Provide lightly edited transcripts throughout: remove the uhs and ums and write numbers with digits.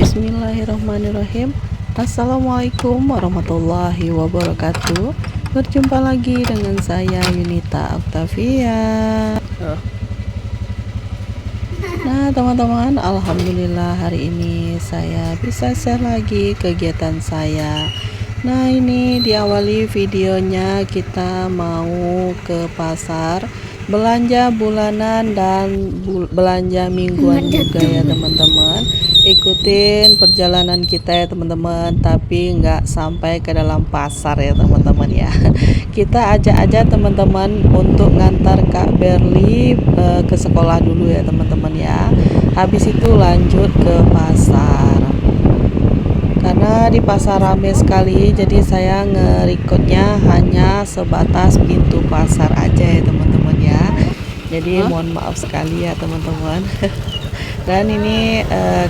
Bismillahirrahmanirrahim. Assalamualaikum warahmatullahi wabarakatuh. Berjumpa lagi dengan saya Yunita Octavia. Nah teman-teman, alhamdulillah hari ini saya bisa share lagi kegiatan saya. Nah ini diawali videonya, kita mau ke pasar belanja bulanan dan belanja mingguan juga ya teman-teman. Ikutin perjalanan kita ya teman-teman, tapi nggak sampai ke dalam pasar ya teman-teman ya. Kita ajak aja teman-teman untuk ngantar Kak Berli ke sekolah dulu ya teman-teman ya. Habis itu lanjut ke pasar. Karena di pasar rame sekali, jadi saya nge-recordnya hanya sebatas pintu pasar aja ya teman-teman ya. Jadi mohon maaf sekali ya teman-teman. Dan ini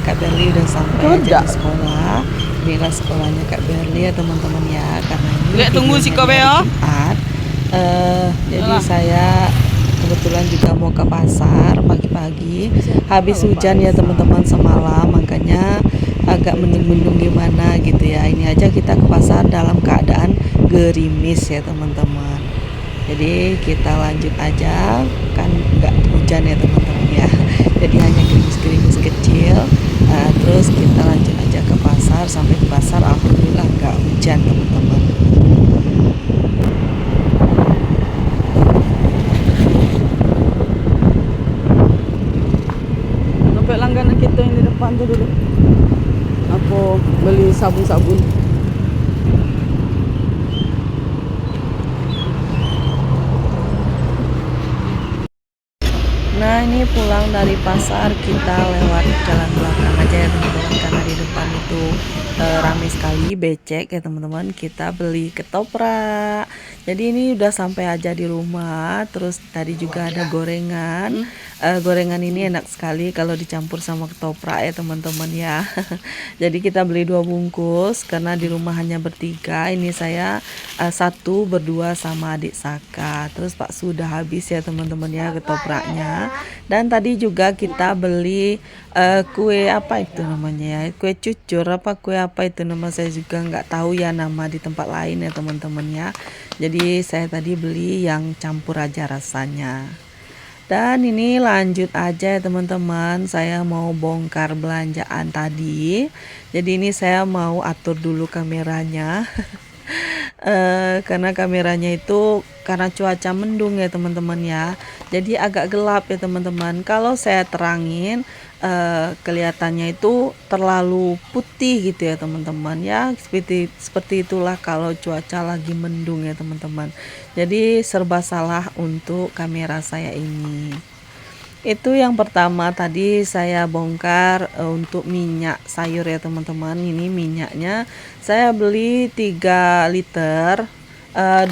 Kak Berli udah sampai aja di sekolah. Inilah sekolahnya Kak Berli ya teman-teman ya. Karena ini tunggu si Kobe ya. Jumat. Jadi saya kebetulan juga mau ke pasar pagi-pagi. Habis hujan ya teman-teman semalam, makanya agak mendung-mendung gimana gitu ya. Ini aja kita ke pasar dalam keadaan gerimis ya teman-teman. Jadi kita lanjut aja, kan nggak hujan ya teman-teman ya. Jadi hanya gerimis-gerimis kecil. Terus kita lanjut aja ke pasar. Sampai di pasar alhamdulillah nggak hujan teman-teman. Sampai langganan kita yang di depan tuh dulu. Aku beli sabun-sabun. Nah ini pulang dari pasar, kita lewat jalan belakang aja ya teman-teman, karena di depan itu ramai sekali becek ya teman-teman. Kita beli ketoprak. Jadi ini udah sampai aja di rumah. Terus tadi juga ada gorengan. Gorengan ini enak sekali kalau dicampur sama ketoprak ya teman-teman ya. Jadi kita beli 2 bungkus karena di rumah hanya bertiga. Ini saya satu berdua sama adik Saka. Terus Pak sudah habis ya teman-teman ya ketopraknya. Dan tadi juga kita beli kue apa itu namanya ya, kue cucur apa kue apa itu nama, saya juga nggak tahu ya nama di tempat lain ya teman-teman ya. Jadi saya tadi beli yang campur aja rasanya. Dan ini lanjut aja ya teman-teman, saya mau bongkar belanjaan tadi. Jadi ini saya mau atur dulu kameranya. Karena kameranya itu karena cuaca mendung ya teman-teman ya, jadi agak gelap ya teman-teman. Kalau saya terangin kelihatannya itu terlalu putih gitu ya teman-teman ya. Seperti itulah kalau cuaca lagi mendung ya teman-teman. Jadi serba salah untuk kamera saya ini. Itu yang pertama tadi saya bongkar untuk minyak sayur ya teman-teman. Ini minyaknya saya beli 3 liter, 2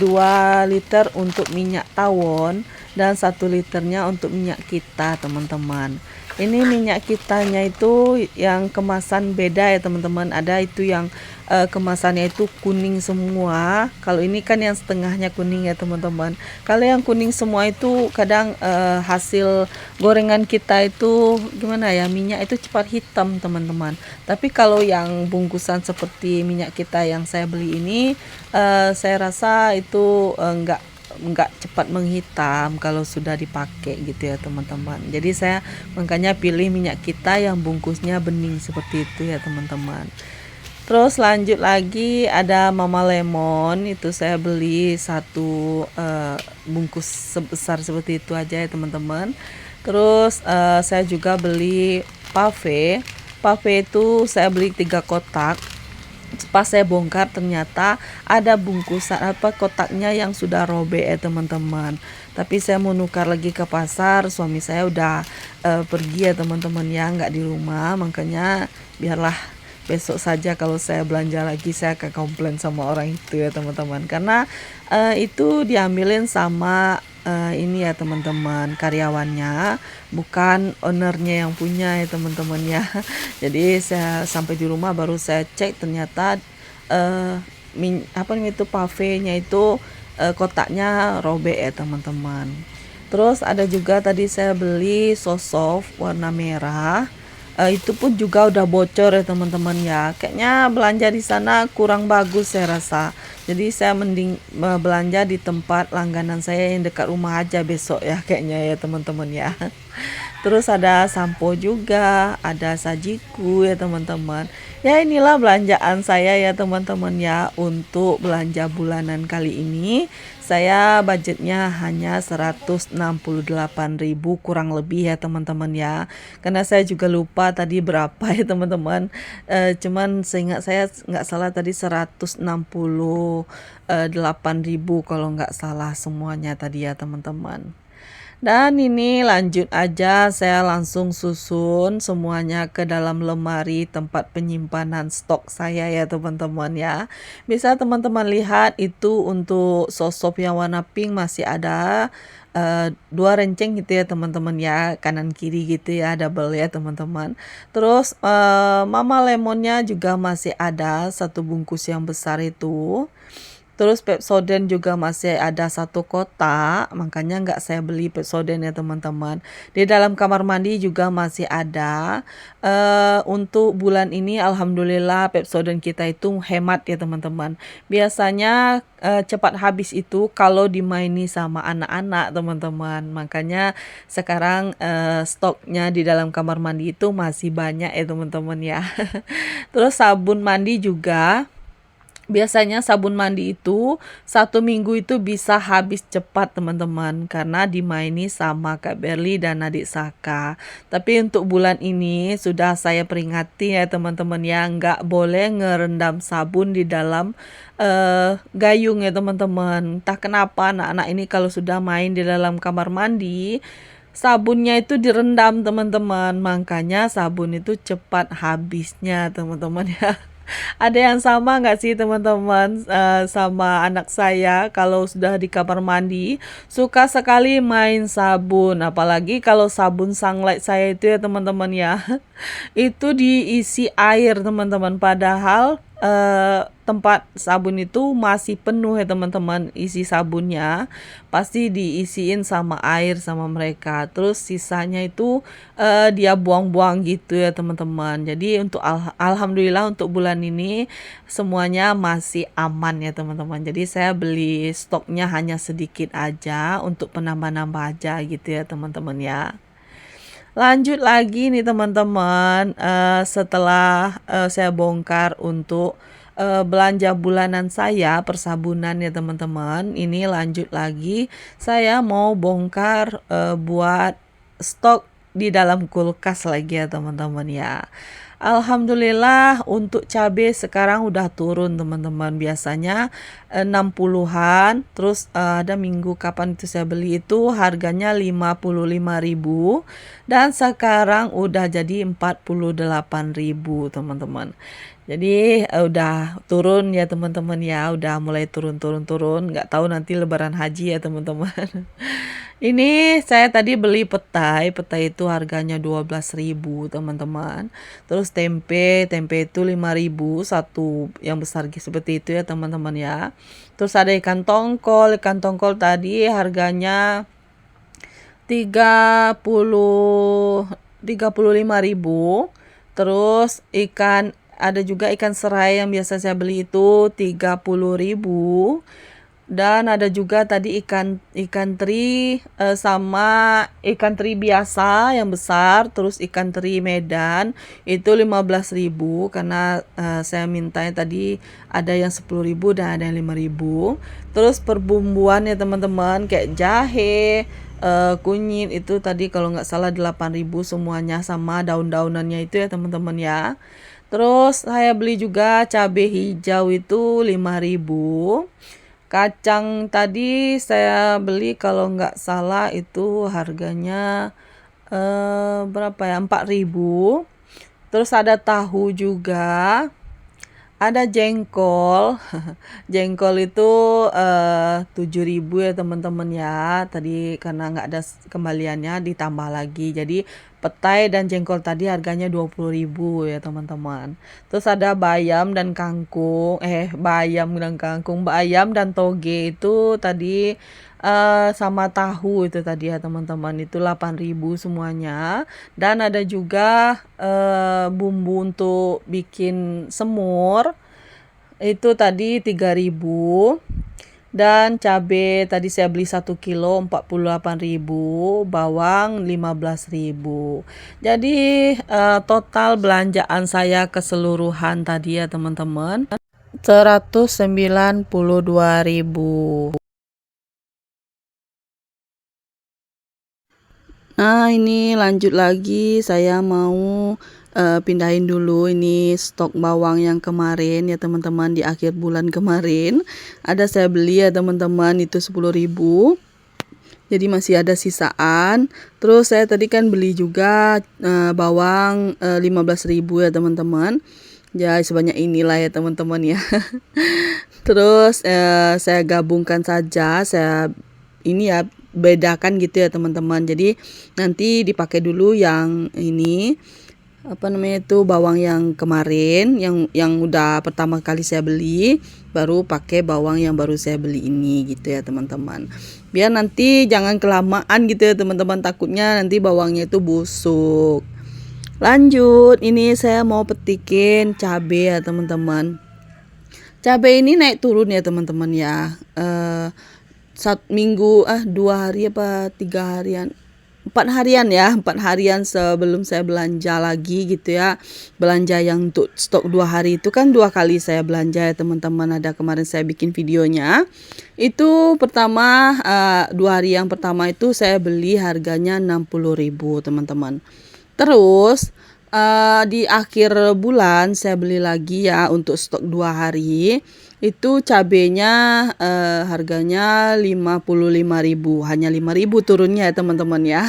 liter untuk minyak tawon dan 1 liternya untuk minyak kita teman-teman. Ini minyak kitanya itu yang kemasan beda ya teman-teman. Ada itu yang kemasannya itu kuning semua. Kalau ini kan yang setengahnya kuning ya teman-teman. Kalau yang kuning semua itu kadang hasil gorengan kita itu gimana ya, minyak itu cepat hitam teman-teman. Tapi kalau yang bungkusan seperti minyak kita yang saya beli ini, saya rasa itu enggak cepat menghitam kalau sudah dipakai gitu ya teman-teman. Jadi saya makanya pilih minyak kita yang bungkusnya bening seperti itu ya teman-teman. Terus lanjut lagi ada Mama Lemon, itu saya beli 1 bungkus sebesar seperti itu aja ya teman-teman. Terus saya juga beli pave. Pave itu saya beli 3 kotak. Pas saya bongkar ternyata ada bungkusan apa kotaknya yang sudah robek ya teman-teman. Tapi saya mau nukar lagi ke pasar, suami saya udah pergi ya teman-teman ya, nggak di rumah. Makanya biarlah besok saja kalau saya belanja lagi saya akan komplain sama orang itu ya teman-teman. Karena itu diambilin sama ini ya teman-teman, karyawannya, bukan ownernya yang punya ya teman-teman ya. Jadi saya sampai di rumah baru saya cek ternyata apa namanya itu pavenya itu kotaknya robek ya teman-teman. Terus ada juga tadi saya beli sosof warna merah. itu pun juga udah bocor ya teman-teman ya. Kayaknya belanja di sana kurang bagus saya rasa. Jadi saya mending belanja di tempat langganan saya yang dekat rumah aja besok ya kayaknya ya teman-teman ya. Terus ada sampo juga, ada sajiku ya teman-teman. Ya inilah belanjaan saya ya teman-teman ya untuk belanja bulanan kali ini. Saya budgetnya hanya 168.000 kurang lebih ya teman-teman ya. Karena saya juga lupa tadi berapa ya teman-teman. Cuman seingat saya nggak salah tadi 168.000 kalau nggak salah semuanya tadi ya teman-teman. Dan ini lanjut aja, saya langsung susun semuanya ke dalam lemari tempat penyimpanan stok saya ya teman-teman ya. Bisa teman-teman lihat itu untuk sosop yang warna pink masih ada 2 renceng gitu ya teman-teman ya, kanan kiri gitu ya, double ya teman-teman. Terus mama lemonnya juga masih ada 1 bungkus yang besar itu. Terus Pepsodent juga masih ada 1 kotak, makanya nggak saya beli Pepsodent ya teman-teman. Di dalam kamar mandi juga masih ada. Untuk bulan ini alhamdulillah Pepsodent kita itu hemat ya teman-teman. Biasanya cepat habis itu kalau dimaini sama anak-anak teman-teman. Makanya sekarang stoknya di dalam kamar mandi itu masih banyak ya teman-teman ya. Terus sabun mandi juga. Biasanya sabun mandi itu 1 minggu itu bisa habis cepat teman-teman karena dimaini sama Kak Berli dan adik Saka. Tapi untuk bulan ini sudah saya peringati ya teman-teman ya, nggak boleh ngerendam sabun di dalam gayung ya teman-teman. Entah kenapa anak-anak ini kalau sudah main di dalam kamar mandi sabunnya itu direndam teman-teman, makanya sabun itu cepat habisnya teman-teman ya. Ada yang sama nggak sih teman-teman sama anak saya kalau sudah di kamar mandi suka sekali main sabun, apalagi kalau sabun sunlight saya itu ya teman-teman ya. Itu diisi air teman-teman padahal tempat sabun itu masih penuh ya teman-teman, isi sabunnya pasti diisiin sama air sama mereka, terus sisanya itu dia buang-buang gitu ya teman-teman. Jadi untuk alhamdulillah untuk bulan ini semuanya masih aman ya teman-teman. Jadi saya beli stoknya hanya sedikit aja untuk penambah-nambah aja gitu ya teman-teman ya. Lanjut lagi nih teman-teman, setelah saya bongkar untuk belanja bulanan saya persabunan ya teman-teman. Ini lanjut lagi, saya mau bongkar buat stok di dalam kulkas lagi ya teman-teman ya. Alhamdulillah untuk cabai sekarang udah turun teman-teman. Biasanya 60-an, terus ada minggu kapan itu saya beli itu harganya 55.000 dan sekarang udah jadi 48.000 teman-teman. Jadi udah turun ya teman-teman ya, udah mulai turun-turun, nggak tahu nanti lebaran haji ya teman-teman. Ini saya tadi beli petai itu harganya 12.000 teman-teman. Terus tempe itu 5.000 satu yang besar seperti itu ya teman-teman ya. Terus ada ikan tongkol tadi harganya 35.000. Terus ada juga ikan serai yang biasa saya beli itu 30.000. Dan ada juga tadi ikan teri sama ikan teri biasa yang besar, terus ikan teri Medan itu 15.000 karena saya mintanya tadi ada yang 10.000 dan ada yang 5.000. Terus perbumbuan ya teman-teman kayak jahe, kunyit itu tadi kalau nggak salah 8.000 semuanya sama daun-daunannya itu ya teman-teman ya. Terus saya beli juga cabai hijau itu 5.000. Kacang tadi saya beli kalau nggak salah itu harganya berapa ya? 4.000. Terus ada tahu juga. Ada jengkol. Jengkol itu 7.000 ya teman-teman ya. Tadi karena nggak ada kembaliannya ditambah lagi. Jadi petai dan jengkol tadi harganya 20.000 ya teman-teman. Terus ada bayam dan toge itu tadi sama tahu itu tadi ya teman-teman, itu 8.000 semuanya. Dan ada juga bumbu untuk bikin semur itu tadi 3.000. Dan cabai tadi saya beli 1 kilo 48.000, bawang 15.000. Jadi total belanjaan saya keseluruhan tadi ya teman-teman 192.000. Nah, ini lanjut lagi, saya mau pindahin dulu ini stok bawang yang kemarin ya teman-teman, di akhir bulan kemarin. Ada saya beli ya teman-teman, itu 10.000. Jadi masih ada sisaan. Terus saya tadi kan beli juga bawang 15.000 ya teman-teman. Ya sebanyak inilah ya teman-teman ya. Terus saya gabungkan saja, saya ini ya bedakan gitu ya teman-teman. Jadi nanti dipakai dulu yang ini apa namanya itu bawang yang kemarin, yang udah pertama kali saya beli, baru pakai bawang yang baru saya beli ini gitu ya teman-teman. Biar nanti jangan kelamaan gitu ya teman-teman, takutnya nanti bawangnya itu busuk. Lanjut, ini saya mau petikin cabai ya teman-teman. Cabai ini naik turun ya teman-teman ya. 2 hari apa 3 harian, 4 harian ya, 4 harian sebelum saya belanja lagi gitu ya. Belanja yang untuk stok 2 hari itu kan 2 kali saya belanja ya teman-teman. Ada kemarin saya bikin videonya. Itu pertama 2 hari yang pertama itu saya beli harganya 60.000 teman-teman. Terus di akhir bulan saya beli lagi ya untuk stok 2 hari. Itu cabenya harganya 55.000, hanya 5.000 turunnya ya teman-teman ya.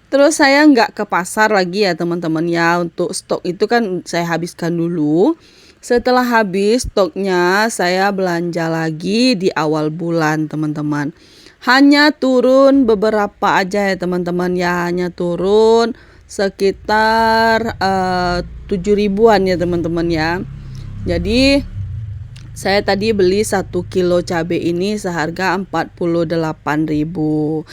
Terus saya nggak ke pasar lagi ya teman-teman ya, untuk stok itu kan saya habiskan dulu. Setelah habis stoknya saya belanja lagi di awal bulan teman-teman. Hanya turun beberapa aja ya teman-teman ya, hanya turun sekitar 7.000-an ya teman-teman ya. Jadi saya tadi beli 1 kilo cabai ini seharga 48.000.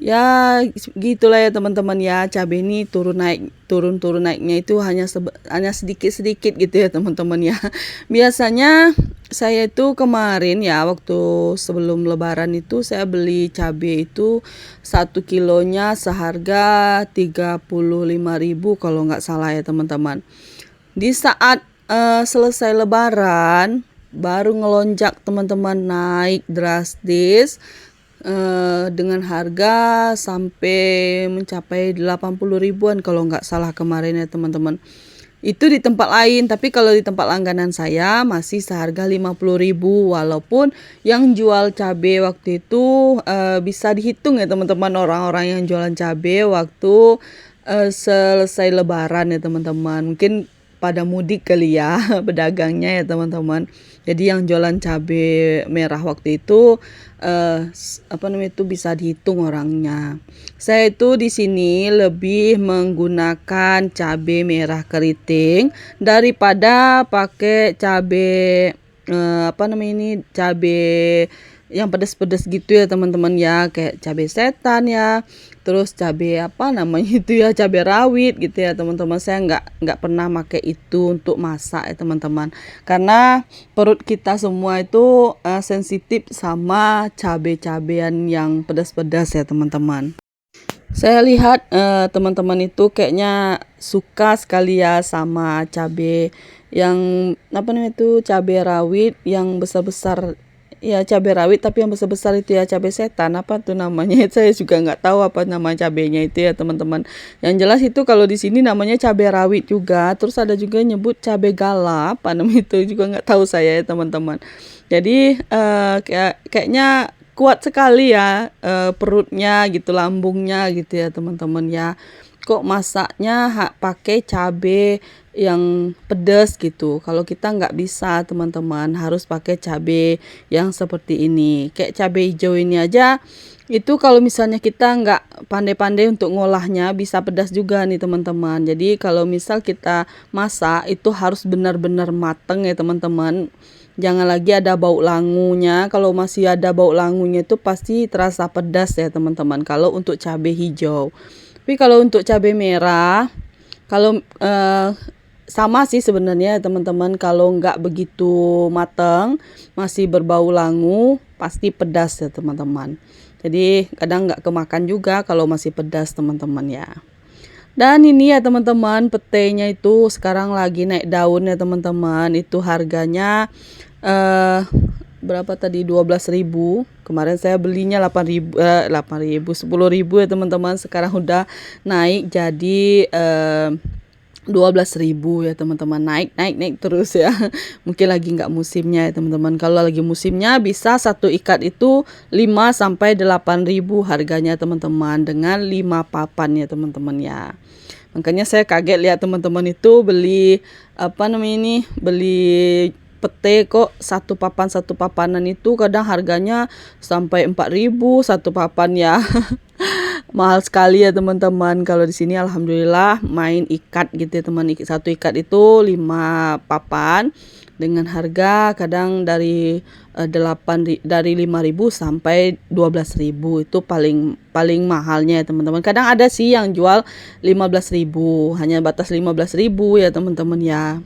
Ya gitulah ya teman-teman ya, cabai ini turun naiknya itu hanya sedikit-sedikit gitu ya teman-teman ya. Biasanya saya itu kemarin ya, waktu sebelum lebaran itu saya beli cabai itu 1 kilonya seharga 35.000 kalau nggak salah ya teman-teman. Di saat selesai lebaran baru ngelonjak teman-teman, naik drastis dengan harga sampai mencapai 80.000-an kalau nggak salah kemarin ya teman-teman. Itu di tempat lain, tapi kalau di tempat langganan saya masih seharga 50.000. Walaupun yang jual cabai waktu itu bisa dihitung ya teman-teman, orang-orang yang jualan cabai waktu selesai lebaran ya teman-teman. Mungkin pada mudik kali ya pedagangnya ya teman-teman. Jadi yang jualan cabai merah waktu itu itu bisa dihitung orangnya. Saya itu di sini lebih menggunakan cabai merah keriting daripada pakai cabai cabai yang pedas-pedas gitu ya teman-teman ya, kayak cabai setan ya, terus cabai itu ya, cabai rawit gitu ya teman-teman. Saya nggak pernah pakai itu untuk masak ya teman-teman, karena perut kita semua itu sensitif sama cabai-cabean yang pedas-pedas ya teman-teman. Saya lihat teman-teman itu kayaknya suka sekali ya sama cabai yang cabai rawit yang besar-besar. Ya cabai rawit tapi yang besar-besar itu ya, cabai setan apa tuh namanya. Saya juga nggak tahu apa nama cabainya itu ya teman-teman. Yang jelas itu kalau di sini namanya cabai rawit juga. Terus ada juga nyebut cabai galap, apa namanya itu juga nggak tahu saya ya teman-teman. Jadi kayaknya kuat sekali ya perutnya gitu, lambungnya gitu ya teman-teman ya. Kok masaknya pakai cabe yang pedas gitu. Kalau kita nggak bisa teman-teman, harus pakai cabe yang seperti ini. Kayak cabe hijau ini aja itu kalau misalnya kita nggak pandai-pandai untuk ngolahnya bisa pedas juga nih teman-teman. Jadi kalau misal kita masak itu harus benar-benar mateng ya teman-teman. Jangan lagi ada bau langunya. Kalau masih ada bau langunya itu pasti terasa pedas ya teman-teman. Kalau untuk cabai hijau. Tapi kalau untuk cabai merah, kalau sama sih sebenarnya teman-teman. Kalau nggak begitu matang, masih berbau langu, pasti pedas ya teman-teman. Jadi kadang nggak kemakan juga kalau masih pedas teman-teman ya. Dan ini ya teman-teman, petenya itu sekarang lagi naik daun ya teman-teman. Itu harganya berapa tadi, 12.000. Kemarin saya belinya 10.000 ya teman-teman. Sekarang udah naik jadi 12.000 ya teman-teman. Naik terus ya. Mungkin lagi nggak musimnya ya teman-teman. Kalau lagi musimnya bisa satu ikat itu 5 sampai 8.000 harganya teman-teman, dengan 5 papan ya teman-teman ya. Makanya saya kaget lihat teman-teman itu beli beli pete kok satu papanan itu kadang harganya sampai 4.000 satu papan ya. Mahal sekali ya teman-teman. Kalau di sini alhamdulillah main ikat gitu ya teman. Satu ikat itu 5 papan dengan harga kadang dari 5.000 sampai 12.000. Itu paling mahalnya ya teman-teman. Kadang ada sih yang jual 15.000, hanya batas 15.000 ya teman-teman ya.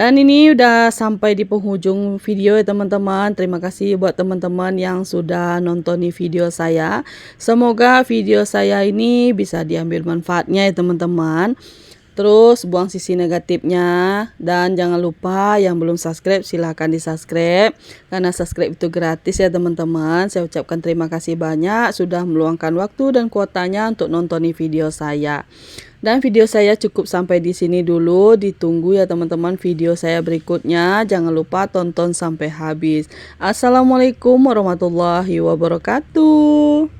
Dan ini udah sampai di penghujung video ya teman-teman. Terima kasih buat teman-teman yang sudah nonton video saya. Semoga video saya ini bisa diambil manfaatnya ya teman-teman. Terus buang sisi negatifnya. Dan jangan lupa yang belum subscribe silahkan di subscribe. Karena subscribe itu gratis ya teman-teman. Saya ucapkan terima kasih banyak sudah meluangkan waktu dan kuotanya untuk nonton video saya. Dan video saya cukup sampai di sini dulu. Ditunggu ya teman-teman video saya berikutnya. Jangan lupa tonton sampai habis. Assalamualaikum warahmatullahi wabarakatuh.